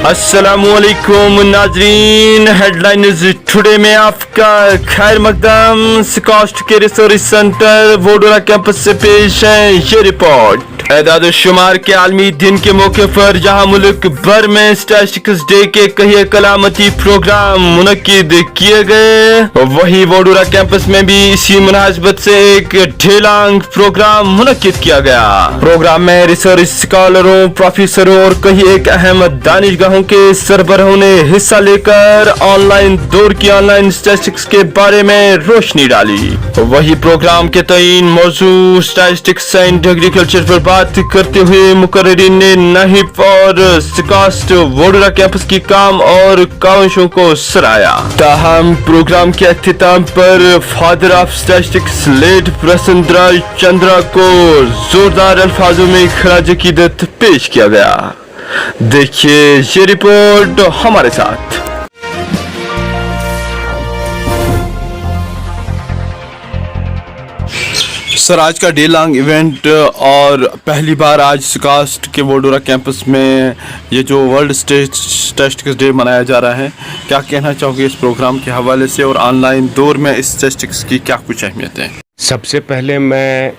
अस्सलामुअलैकुम नाजरीन, headlines today में आपका खैर मकदम। स्कॉस्ट के रिसर्च सेंटर वोडोरा कैंपस से पेश है ये रिपोर्ट। एदाद शुमार के आलमी दिन के मौके पर जहां मुल्क भर में स्टैटिस्टिक्स डे के कई कलामती प्रोग्राम मुनक्किद किए गए, वही वोडोरा कैंपस में भी इसी मुनासबत से एक ढेलांग प्रोग्राम मुनक्किद किया गया। प्रोग्राम में रिसर्च स्कॉलरों, प्रोफेसरों और कई एक अहम दानिशगाहों के सरबराहों ने हिस्सा लेकर ऑनलाइन दौर की ऑनलाइन स्टैटिस्टिक्स के बारे में रोशनी डाली। वही प्रोग्राम के तईन मौजू स्टैटिस्टिक्स एंड एग्रीकल्चर पर बात करते हुए मुकर्रिरीन ने नाहिफ और स्कॉस्ट वोडोरा कैंपस की काम और काविशों को सराहा। ताहम प्रोग्राम के अख्तिताम पर father of statistics late Prasannaraj Chandra को जोरदार अल्फाजों में खराज अकीदत पेश किया गया। देखिए ये रिपोर्ट हमारे साथ। सर, आज का डे लॉन्ग इवेंट और पहली बार आज स्कॉस्ट के वोडोरा कैंपस में ये जो वर्ल्ड स्टैटिस्टिक्स डे मनाया जा रहा है, क्या कहना चाहोगे इस प्रोग्राम के हवाले से और ऑनलाइन दौर में इस स्टैटिस्टिक्स की क्या कुछ अहमियत है? सबसे पहले मैं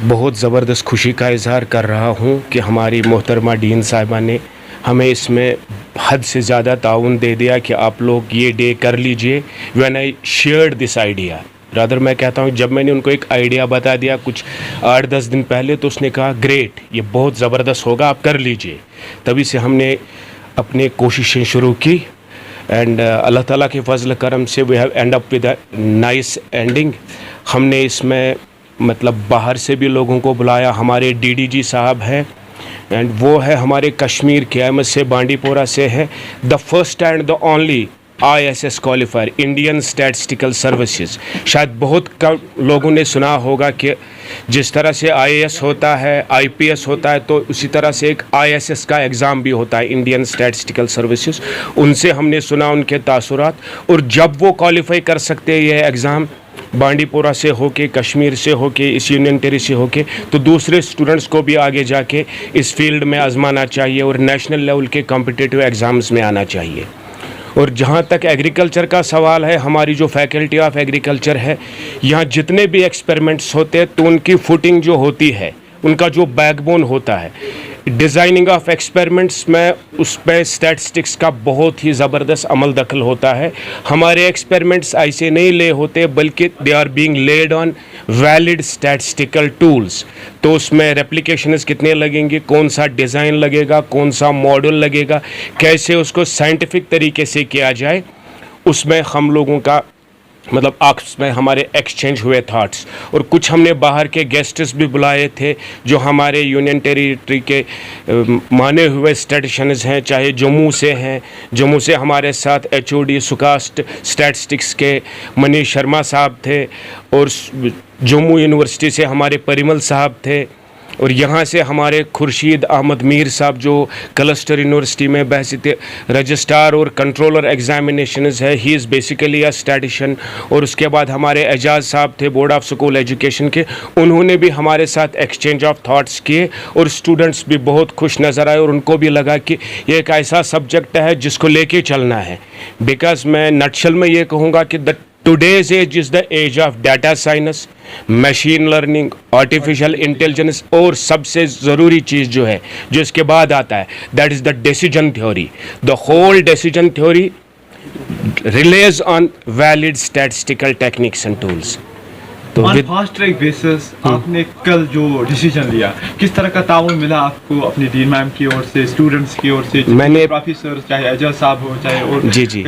बहुत ज़बरदस्त खुशी का इजहार कर रहा हूँ कि हमारी मोहतरमा डीन साहिबा ने हमें इसमें हद से ज़्यादा ताउन दे दिया कि आप लोग ये डे कर लीजिए। When I shared this idea, rather मैं कहता हूँ जब मैंने उनको एक आइडिया बता दिया कुछ 8-10 दिन पहले, तो उसने कहा ग्रेट, ये बहुत ज़बरदस्त होगा, आप कर लीजिए। तभी से हमने अपनी कोशिशें शुरू की एंड अल्लाह ताला के फजल करम से we have end up with a nice ending. हमने इसमें मतलब बाहर से भी लोगों को बुलाया। हमारे डीडीजी साहब हैं एंड वो है हमारे कश्मीर के अहमद से बांडीपोरा से है, the first and the only ISS qualifier Indian statistical services. शायद बहुत कम लोगों ने सुना होगा कि जिस तरह से IAS होता है, IPS होता है, तो उसी तरह से एक ISS का एग्ज़ाम भी होता है, इंडियन स्टैटिस्टिकल सर्विसेज। उनसे हमने सुना उनके तासुरात, और जब वो क्वालिफाई कर सकते हैं ये एग्ज़ाम बांडीपोरा से होके, कश्मीर से होके, इस यूनियन टेरिटरी से होके, तो दूसरे स्टूडेंट्स को भी आगे जाके इस फील्ड में आजमाना चाहिए और नेशनल लेवल के कॉम्पिटिटिव एग्ज़ाम्स में आना चाहिए। और जहाँ तक एग्रीकल्चर का सवाल है, हमारी जो फैकल्टी ऑफ एग्रीकल्चर है, यहाँ जितने भी एक्सपेरिमेंट्स होते हैं तो उनकी फुटिंग जो होती है, उनका जो बैकबोन होता है डिज़ाइनिंग ऑफ एक्सपेरिमेंट्स में, उस पर स्टैटिस्टिक्स का बहुत ही ज़बरदस्त अमल दखल होता है। हमारे एक्सपेरिमेंट्स ऐसे नहीं ले होते, बल्कि they are being led on valid statistical tools. तो उसमें रेप्लिकेशंस कितने लगेंगे, कौन सा डिज़ाइन लगेगा, कौन सा मॉडल लगेगा, कैसे उसको साइंटिफिक तरीके से किया जाए, उसमें हम लोगों का मतलब आपस में हमारे एक्सचेंज हुए थाट्स। और कुछ हमने बाहर के गेस्ट्स भी बुलाए थे जो हमारे यूनियन टेरिटरी के माने हुए स्टैटिस्टिशियंस हैं, चाहे जम्मू से हैं। जम्मू से हमारे साथ HOD स्कॉस्ट स्टैटिस्टिक्स के मनीष शर्मा साहब थे, और जम्मू यूनिवर्सिटी से हमारे परिमल साहब थे, और यहाँ से हमारे खुर्शीद अहमद मीर साहब जो क्लस्टर यूनिवर्सिटी में बहसीत रजिस्ट्रार और कंट्रोलर एग्जामिनेशंस है, he is basically a statistician. और उसके बाद हमारे एजाज साहब थे बोर्ड ऑफ स्कूल एजुकेशन के, उन्होंने भी हमारे साथ एक्सचेंज ऑफ थाट्स किए, और स्टूडेंट्स भी बहुत खुश नज़र आए, और उनको भी लगा कि ये एक ऐसा सब्जेक्ट है जिसको लेके चलना है। बिकॉज मैं नटशल में ये कहूँगा कि Today's age is the age of data science, machine learning, artificial intelligence, और सबसे ज़रूरी चीज़ जो है जो इसके बाद आता है, that is the decision theory. The whole decision theory relies on valid statistical techniques and tools. तो ऑन फास्ट ट्रैक बेसिस आपने कल जो डिसीजन लिया, किस तरह का ताउन मिला आपको अपनी डीन मैम की ओर से, स्टूडेंट्स की ओर से, मैंने प्रोफेसर चाहे एजाज साहब हो चाहे और जी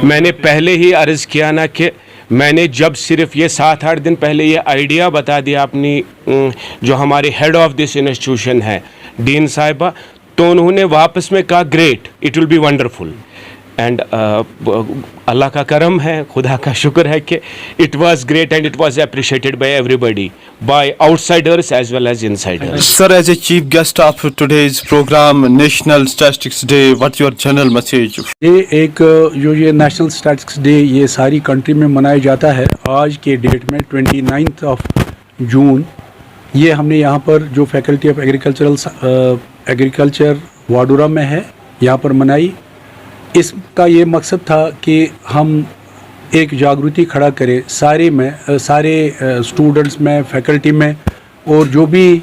मैंने पहले ही अर्ज़ किया ना कि मैंने जब सिर्फ ये 7-8 दिन पहले ये आइडिया बता दिया अपनी जो हमारे हेड ऑफ दिस इंस्टीट्यूशन है डीन साहिबा, तो उन्होंने वापस में कहा great, it will be wonderful. And Allah का करम है, खुदा का शुक्र है कि it was great and it was appreciated by everybody, by outsiders as well as insiders. Sir, as a chief guest of today's program national statistics day, what your general message? ये एक जो ये नेशनल स्टैटिस्टिक्स डे ये सारी country में मनाया जाता है आज के डेट में 29 जून। ये हमने यहाँ पर जो फैकल्टी ऑफ एग्रीकल्चर वोडोरा में है, यहाँ पर मनाई। इसका ये मकसद था कि हम एक जागृति खड़ा करें सारे स्टूडेंट्स में, फैकल्टी में और जो भी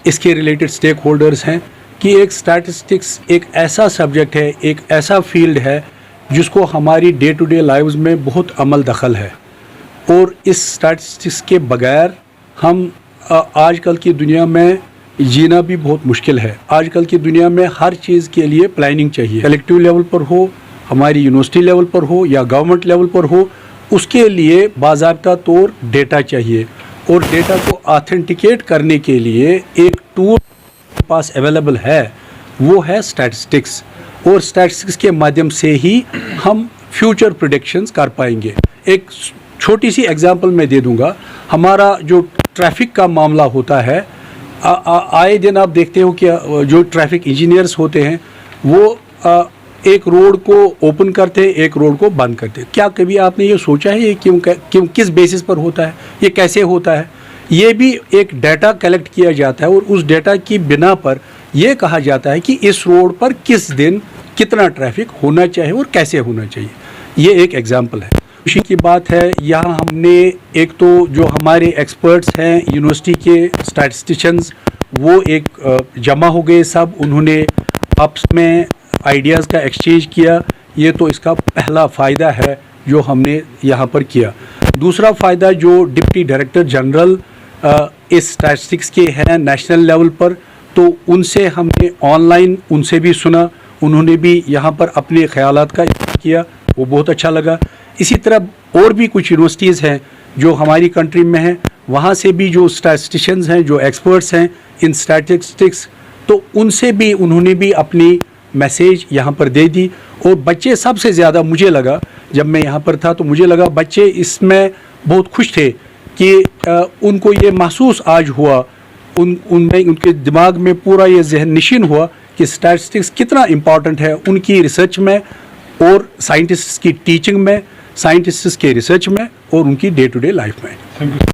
इसके रिलेटेड स्टेक होल्डर्स हैं कि एक स्टैटिस्टिक्स एक ऐसा सब्जेक्ट है, एक ऐसा फील्ड है जिसको हमारी डे टू डे लाइव्स में बहुत अमल दखल है और इस स्टैटिस्टिक्स के बगैर हम आजकल की दुनिया में जीना भी बहुत मुश्किल है। आजकल की दुनिया में हर चीज़ के लिए प्लानिंग चाहिए, कलेक्टिव लेवल पर हो, हमारी यूनिवर्सिटी लेवल पर हो या गवर्नमेंट लेवल पर हो, उसके लिए बाज़ाब्ता तौर डेटा चाहिए और डेटा को ऑथेंटिकेट करने के लिए एक टूल पास अवेलेबल है, वो है स्टैटिस्टिक्स और स्टैटिस्टिक्स के माध्यम से ही हम फ्यूचर प्रेडिक्शंस कर पाएंगे। एक छोटी सी एग्जांपल मैं दे दूंगा। हमारा जो ट्रैफिक का मामला होता है, आए दिन आप देखते हो कि जो ट्रैफिक इंजीनियर्स होते हैं वो एक रोड को ओपन करते हैं, एक रोड को बंद करते हैं। क्या कभी आपने ये सोचा है ये क्यों किस बेसिस पर होता है, ये कैसे होता है? ये भी एक डाटा कलेक्ट किया जाता है और उस डाटा की बिना पर यह कहा जाता है कि इस रोड पर किस दिन कितना ट्रैफिक होना चाहिए और कैसे होना चाहिए। ये एक एग्जाम्पल है। खुशी की बात है, यहाँ हमने एक तो जो हमारे एक्सपर्ट्स हैं यूनिवर्सिटी के स्टैटिस्टिशियंस, वो एक जमा हो गए सब, उन्होंने आपस में आइडियाज़ का एक्सचेंज किया। ये तो इसका पहला फ़ायदा है जो हमने यहाँ पर किया। दूसरा फ़ायदा जो डिप्टी डायरेक्टर जनरल इस स्टैटिस्टिक्स के हैं नेशनल लेवल पर, तो उनसे हमने ऑनलाइन उनसे भी सुना, उन्होंने भी यहाँ पर अपने ख़यालात का किया, वो बहुत अच्छा लगा। इसी तरह और भी कुछ यूनिवर्सिटीज़ हैं जो हमारी कंट्री में हैं, वहाँ से भी जो स्टैटिस्टिशियंस हैं, जो एक्सपर्ट्स हैं इन स्टैटिस्टिक्स, तो उनसे भी उन्होंने भी अपनी मैसेज यहाँ पर दे दी। और बच्चे सबसे ज़्यादा मुझे लगा, जब मैं यहाँ पर था तो मुझे लगा बच्चे इसमें बहुत खुश थे कि उनको ये महसूस आज हुआ, उनमें उनके दिमाग में पूरा ये जहन नशीन हुआ कि स्टैटिस्टिक्स कितना इम्पॉर्टेंट है उनकी रिसर्च में और साइंटिस्ट्स की टीचिंग में, साइंटिस्ट्स के रिसर्च में और उनकी डे टू डे लाइफ में। Thank you.